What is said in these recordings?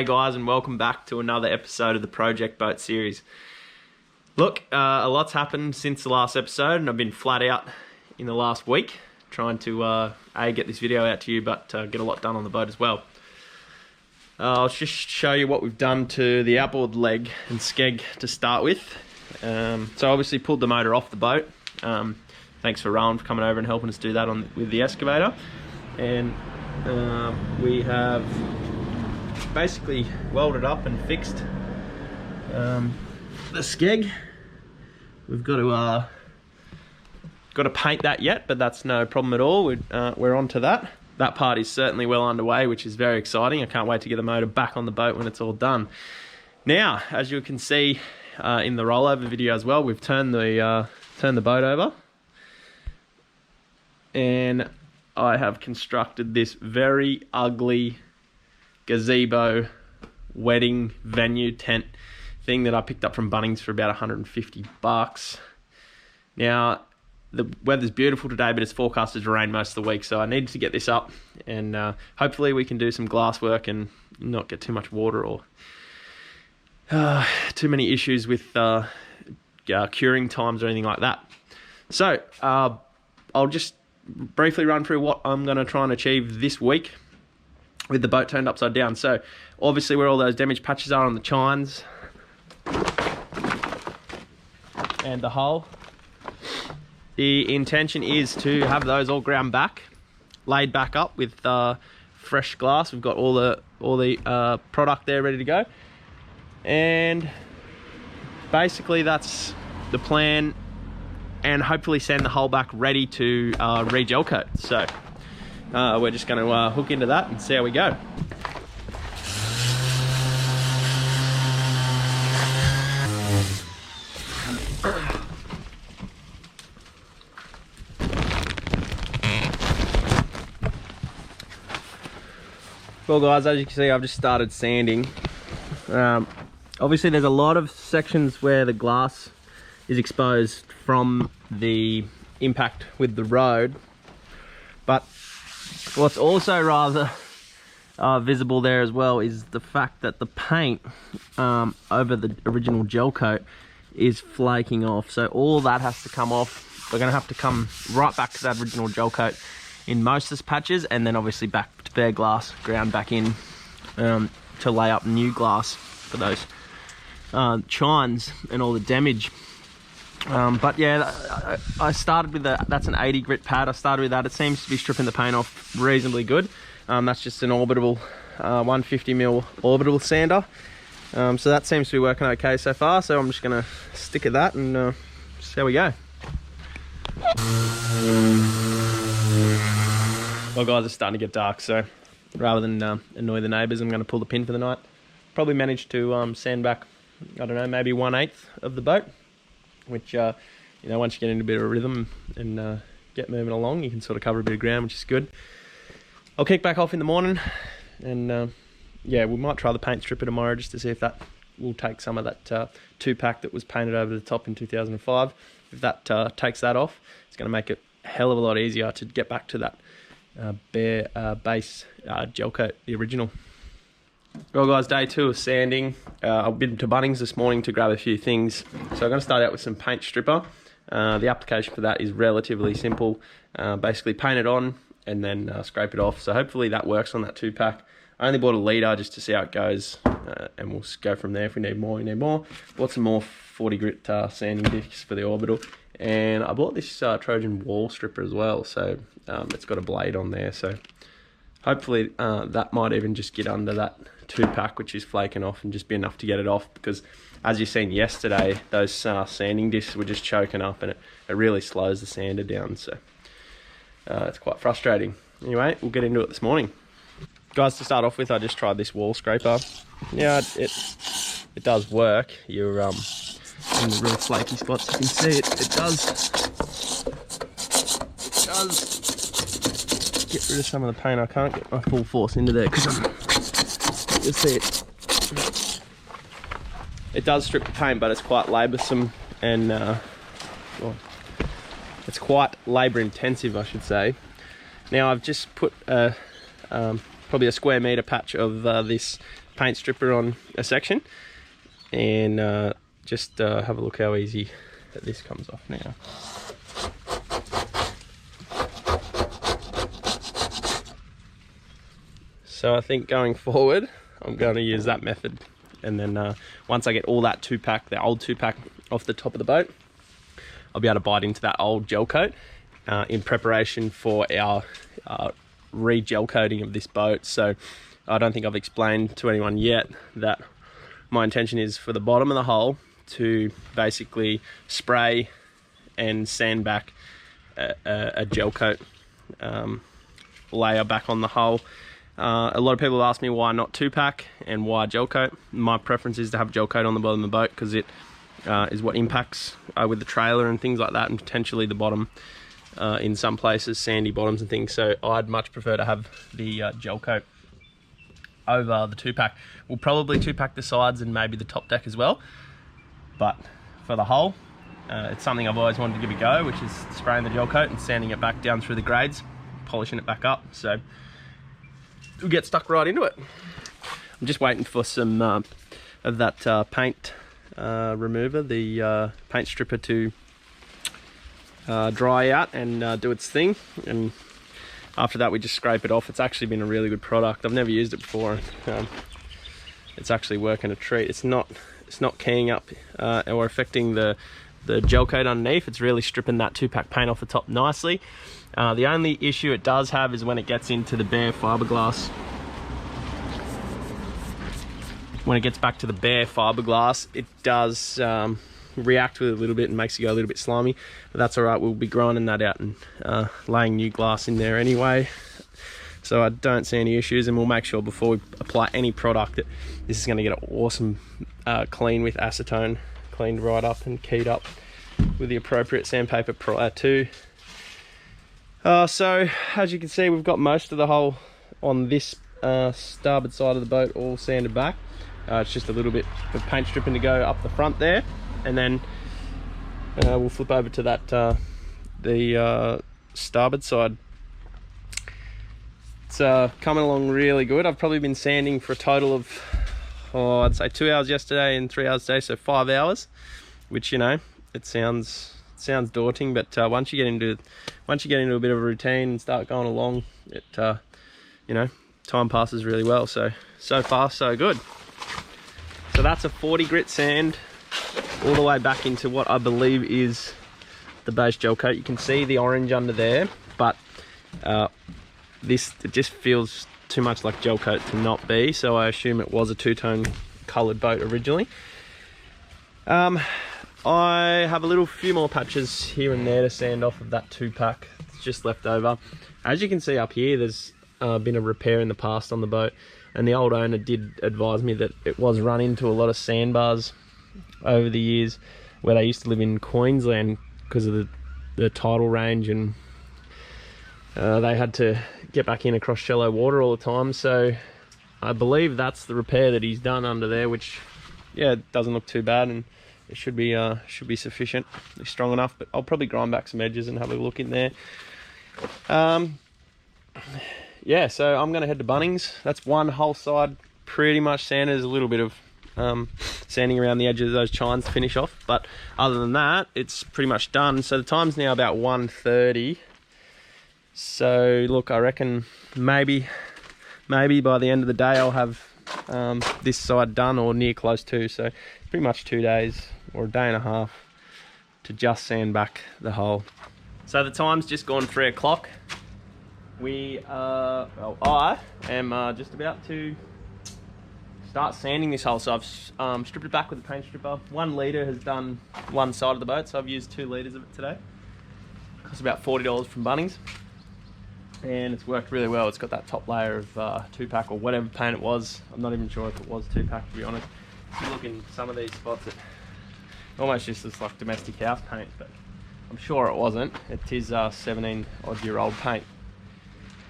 G'day guys, and welcome back to another episode of the Project Boat series. Look, a lot's happened since the last episode, and I've been flat out in the last week trying to get this video out to you, but get a lot done on the boat as well. I'll just show you what we've done to the outboard leg and skeg to start with. So obviously pulled the motor off the boat. Thanks for Rowan for coming over and helping us do that with the excavator. And we have basically welded up and fixed the skeg. We've got to paint that yet, but that's no problem at all. We're on to that. That part is certainly well underway, which is very exciting. I can't wait to get the motor back on the boat when it's all done. Now, as you can see in the rollover video as well, we've turned the boat over, and I have constructed this very ugly gazebo wedding venue tent thing that I picked up from Bunnings for about 150 bucks. Now, the weather's beautiful today, but it's forecasted to rain most of the week, so I needed to get this up, and hopefully we can do some glass work and not get too much water or too many issues with curing times or anything like that. So I'll just briefly run through what I'm going to try and achieve this week with the boat turned upside down. So obviously where all those damaged patches are on the chines and the hull, the intention is to have those all ground back, laid back up with fresh glass. We've got all the product there ready to go, and basically that's the plan, and hopefully send the hull back ready to re-gel coat. So we're just going to hook into that and see how we go. Well guys, as you can see, I've just started sanding. Obviously there's a lot of sections where the glass is exposed from the impact with the road, but what's also rather visible there as well is the fact that the paint over the original gel coat is flaking off. So all that has to come off. We're going to have to come right back to that original gel coat in most of the patches, and then obviously back to bare glass, ground back in to lay up new glass for those chines and all the damage. But yeah, I started with that's an 80 grit pad. I started with that. It seems to be stripping the paint off reasonably good. That's just an orbital 150mm orbital sander. So that seems to be working okay so far. So I'm just going to stick at that and see how we go. Well guys, it's starting to get dark, so rather than annoy the neighbours, I'm going to pull the pin for the night. Probably managed to sand back, I don't know, maybe 1/8 of the boat, which, you know, once you get into a bit of a rhythm and get moving along, you can sort of cover a bit of ground, which is good. I'll kick back off in the morning, and yeah, we might try the paint stripper tomorrow just to see if that will take some of that 2-pack that was painted over the top in 2005. If that takes that off, it's going to make it a hell of a lot easier to get back to that bare base gel coat, the original. Well guys, day 2 of sanding. I've been to Bunnings this morning to grab a few things. So I'm going to start out with some paint stripper. The application for that is relatively simple. Basically paint it on and then scrape it off. So hopefully that works on that 2-pack. I only bought a litre just to see how it goes, and we'll go from there. If we need more, we need more. Bought some more 40 grit sanding discs for the orbital. And I bought this Trojan wall stripper as well. So it's got a blade on there. So hopefully that might even just get under that 2-pack, which is flaking off, and just be enough to get it off, because as you've seen yesterday, those sanding discs were just choking up, and it really slows the sander down. So it's quite frustrating. Anyway, we'll get into it this morning. Guys, to start off with, I just tried this wall scraper. Yeah, it does work. You're in the real flaky spots, you can see it does get rid of some of the paint. I can't get my full force into there because you'll see it does strip the paint, but it's quite laboursome, and well, it's quite labour intensive, I should say. Now I've just put probably a square metre patch of this paint stripper on a section, and just have a look how easy that this comes off now. So I think going forward, I'm going to use that method, and then once I get all that the old 2-pack off the top of the boat, I'll be able to bite into that old gel coat in preparation for our re-gel coating of this boat. So I don't think I've explained to anyone yet that my intention is for the bottom of the hull to basically spray and sand back a gel coat layer back on the hull. A lot of people ask me why not 2-pack and why gel coat. My preference is to have gel coat on the bottom of the boat because it is what impacts with the trailer and things like that, and potentially the bottom in some places, sandy bottoms and things. So I'd much prefer to have the gel coat over the 2-pack. We'll probably 2-pack the sides and maybe the top deck as well, but for the hull, it's something I've always wanted to give a go, which is spraying the gel coat and sanding it back down through the grades, polishing it back up. So we'll get stuck right into it. I'm just waiting for some of that paint remover, the paint stripper, to dry out and do its thing, and after that we just scrape it off. It's actually been a really good product. I've never used it before. It's actually working a treat. It's not keying up or affecting the gel coat underneath. It's really stripping that 2-pack paint off the top nicely. The only issue it does have is when it gets into the bare fiberglass. When it gets back to the bare fiberglass, it does react with it a little bit and makes it go a little bit slimy, but that's all right. We'll be grinding that out and laying new glass in there anyway, so I don't see any issues. And we'll make sure before we apply any product that this is going to get an awesome clean with acetone, cleaned right up and keyed up with the appropriate sandpaper prior to. So as you can see, we've got most of the hull on this starboard side of the boat all sanded back. It's just a little bit of paint stripping to go up the front there, and then we'll flip over to that the starboard side. It's coming along really good. I've probably been sanding for a total of, I'd say 2 hours yesterday and 3 hours today, so 5 hours, which, you know, it sounds daunting, but once you get into a bit of a routine and start going along, it you know, time passes really well. So far so good. So that's a 40 grit sand all the way back into what I believe is the base gel coat. You can see the orange under there, but it just feels too much like gel coat to not be, so I assume it was a 2-tone coloured boat originally. I have a few more patches here and there to sand off of that 2-pack. It's just left over. As you can see up here, there's been a repair in the past on the boat, and the old owner did advise me that it was run into a lot of sandbars over the years where they used to live in Queensland because of the tidal range, and they had to get back in across shallow water all the time. So I believe that's the repair that he's done under there, which, yeah, it doesn't look too bad, and it should be sufficient, strong enough. But I'll probably grind back some edges and have a look in there. Yeah, so I'm going to head to Bunnings. That's one whole side pretty much sanded. There's a little bit of sanding around the edges of those chines to finish off, but other than that, it's pretty much done. So the time's now about 1:30. So look, I reckon maybe by the end of the day I'll have this side done, or near close to. So pretty much 2 days or a day and a half to just sand back the hull. So the time's just gone 3 o'clock. I am just about to start sanding this hull. So I've stripped it back with a paint stripper. 1 litre has done one side of the boat, so I've used 2 litres of it today. It cost about $40 from Bunnings, and it's worked really well. It's got that top layer of 2-pack or whatever paint it was. I'm not even sure if it was 2-pack, to be honest. If you look in some of these spots, it almost just looks like domestic house paint, but I'm sure it wasn't. It is 17-odd-year-old paint.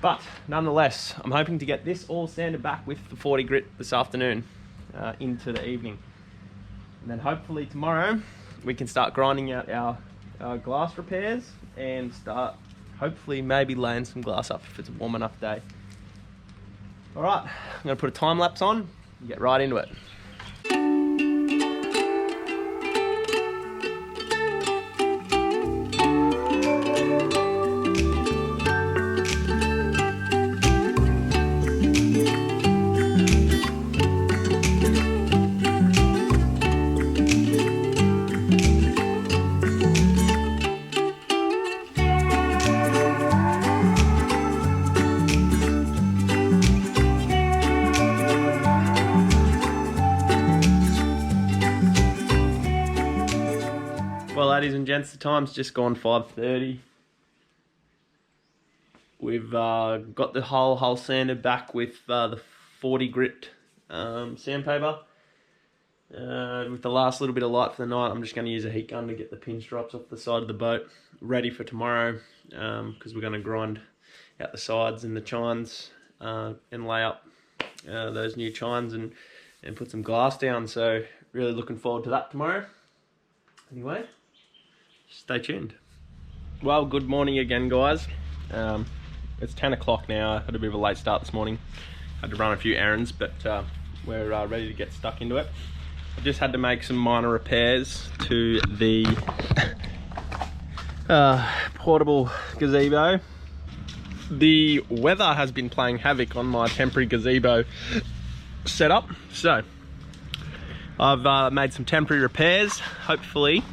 But nonetheless, I'm hoping to get this all sanded back with the 40 grit this afternoon into the evening. And then hopefully tomorrow we can start grinding out our glass repairs and start hopefully maybe laying some glass up if it's a warm enough day. All right, I'm gonna put a time lapse on get right into it. Well, ladies and gents, the time's just gone 5:30. We've got the whole hull sanded back with the 40 grit sandpaper. With the last little bit of light for the night, I'm just going to use a heat gun to get the pinstripes off the side of the boat ready for tomorrow, because we're going to grind out the sides and the chines and lay up those new chines and put some glass down. So really looking forward to that tomorrow. Anyway, stay tuned. Well, good morning again, guys. It's 10 o'clock now. I had a bit of a late start this morning. Had to run a few errands, but we're ready to get stuck into it. I just had to make some minor repairs to the portable gazebo. The weather has been playing havoc on my temporary gazebo setup, so I've made some temporary repairs. Hopefully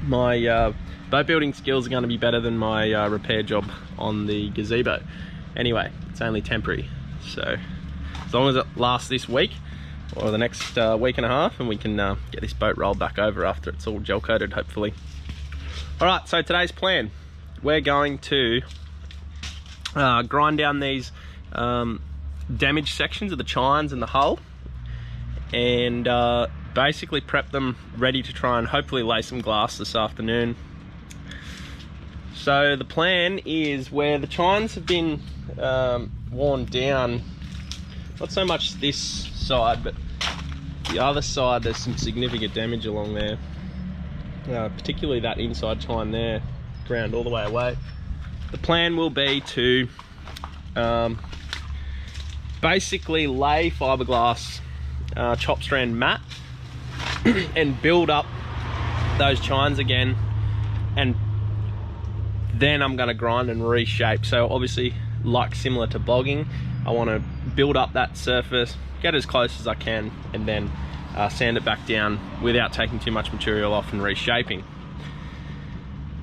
my boat building skills are going to be better than my repair job on the gazebo. Anyway, it's only temporary, so as long as it lasts this week or the next week and a half, and we can get this boat rolled back over after it's all gel coated, hopefully. All right, so today's plan, we're going to grind down these damaged sections of the chines and the hull, and basically prep them ready to try and hopefully lay some glass this afternoon. So the plan is, where the chines have been worn down, not so much this side, but the other side, there's some significant damage along there, particularly that inside chine there, ground all the way away. The plan will be to basically lay fiberglass chop strand mat and build up those chines again, and then I'm going to grind and reshape. So obviously, like similar to bogging, I want to build up that surface, get as close as I can, and then sand it back down without taking too much material off and reshaping.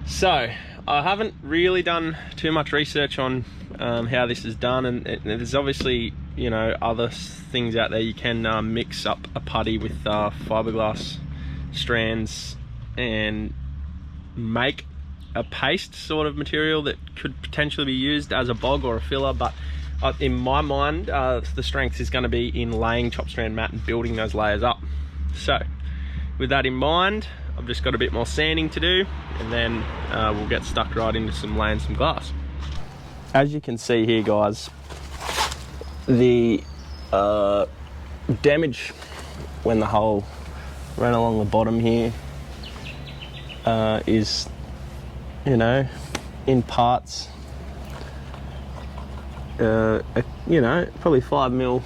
So I haven't really done too much research on how this is done, and there's obviously, you know, other things out there. You can mix up a putty with fiberglass strands and make a paste sort of material that could potentially be used as a bog or a filler, but in my mind, the strength is going to be in laying chop strand mat and building those layers up. So with that in mind, I've just got a bit more sanding to do, and then we'll get stuck right into laying some glass. As you can see here, guys, the damage when the hull ran along the bottom here is, you know, in parts, you know, probably 5mm,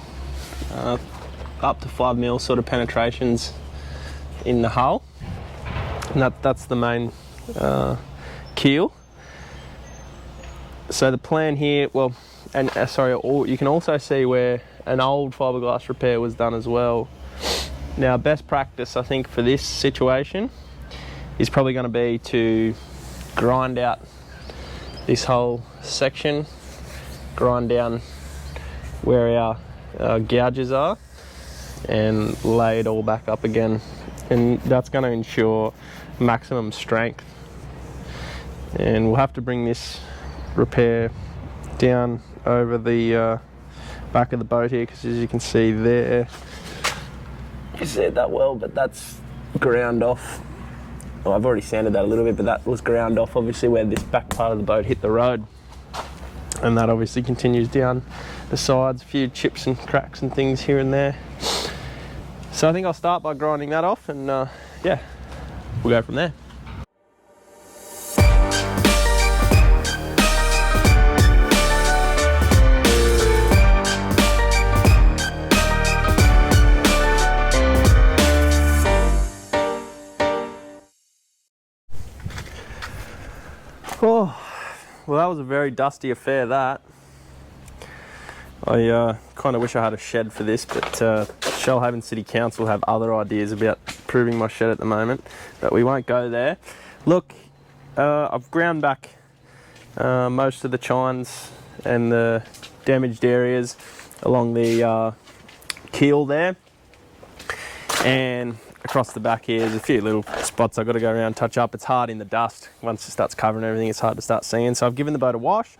up to 5mm sort of penetrations in the hull, and that's the main keel. So the plan here, well, and you can also see where an old fiberglass repair was done as well. Now, best practice, I think, for this situation is probably going to be to grind out this whole section, grind down where our gouges are, and lay it all back up again, and that's going to ensure maximum strength. And we'll have to bring this repair down over the back of the boat here, because as you can see there, you see it that well, but that's ground off. Well, I've already sanded that a little bit, but that was ground off obviously where this back part of the boat hit the road, and that obviously continues down the sides, a few chips and cracks and things here and there. So I think I'll start by grinding that off, and yeah, we'll go from there. Oh, well, that was a very dusty affair, that. I kind of wish I had a shed for this, but Shellhaven City Council have other ideas about improving my shed at the moment, but we won't go there. Look, I've ground back most of the chines and the damaged areas along the keel there, and across the back here there's a few little spots I've got to go around and touch up. It's hard in the dust. Once it starts covering everything, it's hard to start seeing. So I've given the boat a wash.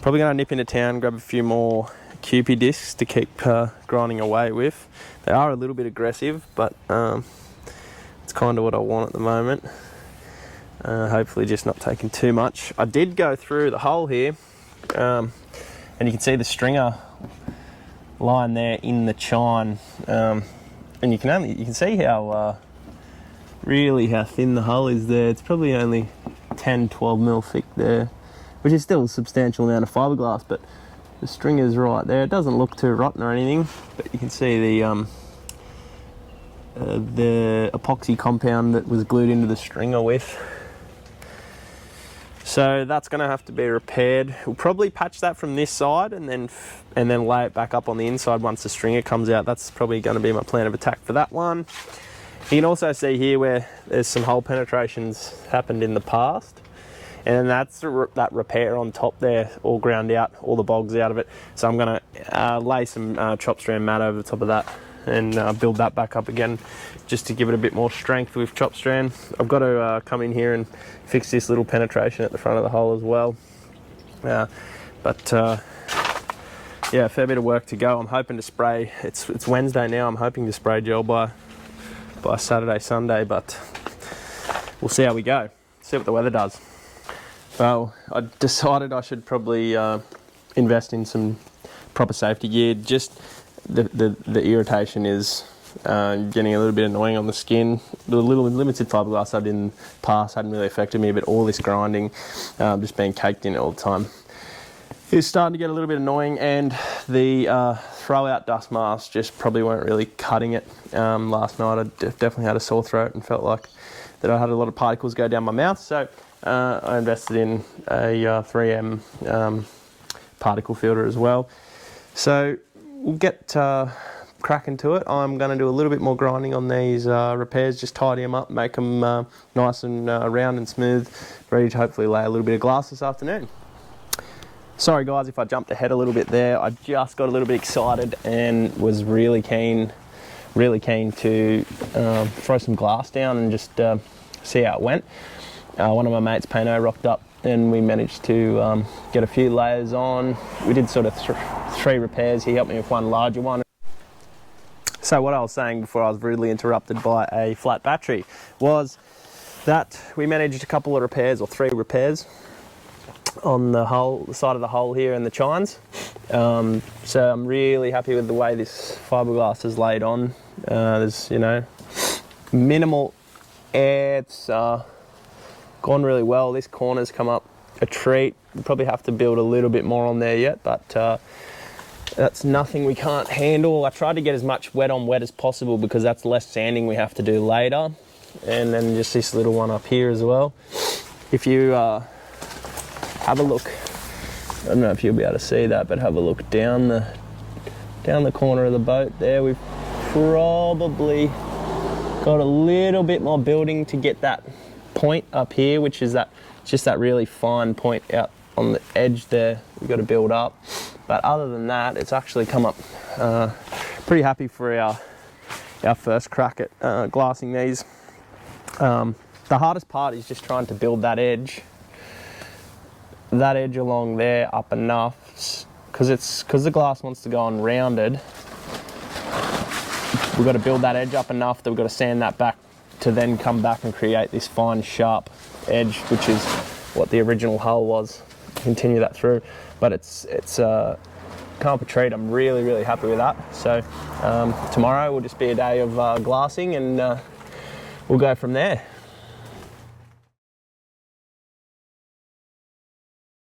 Probably going to nip into town, grab a few more QP discs to keep grinding away with. They are a little bit aggressive, but it's kind of what I want at the moment. Hopefully just not taking too much. I did go through the hole here, and you can see the stringer line there in the chine, and you can see how really how thin the hull is there. It's probably only 10-12 mil thick there, which is still a substantial amount of fiberglass, but the stringer's right there. It doesn't look too rotten or anything, but you can see the epoxy compound that was glued into the stringer with. So that's going to have to be repaired. We'll probably patch that from this side and then lay it back up on the inside once the stringer comes out. That's probably going to be my plan of attack for that one. You can also see here where there's some hole penetrations happened in the past, and that's that repair on top there, all ground out, all the bogs out of it. So I'm going to lay some chop strand mat over the top of that and build that back up again, just to give it a bit more strength with chop strand. I've got to come in here and fix this little penetration at the front of the hole as well. Yeah, a fair bit of work to go. I'm hoping to spray. It's Wednesday now. I'm hoping to spray gel by Saturday, Sunday, but we'll see how we go. See what the weather does. Well, I decided I should probably invest in some proper safety gear. Just the irritation is getting a little bit annoying on the skin. The little limited fiberglass I did in the past hadn't really affected me, but all this grinding, just being caked in it all the time, is starting to get a little bit annoying, and the throw out dust masks just probably weren't really cutting it. Last night I definitely had a sore throat and felt like that I had a lot of particles go down my mouth, so I invested in a 3M particle filter as well. So we'll get cracking to it. I'm going to do a little bit more grinding on these repairs, just tidy them up, make them nice and round and smooth, ready to hopefully lay a little bit of glass this afternoon. Sorry guys if I jumped ahead a little bit there. I just got a little bit excited and was really keen to throw some glass down and just see how it went. One of my mates, Pano, rocked up and we managed to get a few layers on. We did sort of three repairs. He helped me with one larger one. So what I was saying before I was rudely interrupted by a flat battery was that we managed a couple of repairs, or 3 repairs, on the side of the hole here and the chines. So I'm really happy with the way this fiberglass is laid on. There's, minimal air. It's gone really well. This corner's come up a treat. We'll probably have to build a little bit more on there yet, but that's nothing we can't handle. I tried to get as much wet on wet as possible because that's less sanding we have to do later. And then just this little one up here as well. If you have a look, I don't know if you'll be able to see that, but have a look down the corner of the boat there. We've probably got a little bit more building to get that point up here, which is just that really fine point out on the edge there. We've got to build up, but other than that, it's actually come up pretty happy for our first crack at glassing these. The hardest part is just trying to build that edge along there up enough, because the glass wants to go on rounded. We've got to build that edge up enough that we've got to sand that back to then come back and create this fine sharp edge, which is what the original hull was. Continue that through, but it's can't be treat. I'm really happy with that. So tomorrow will just be a day of glassing, and we'll go from there.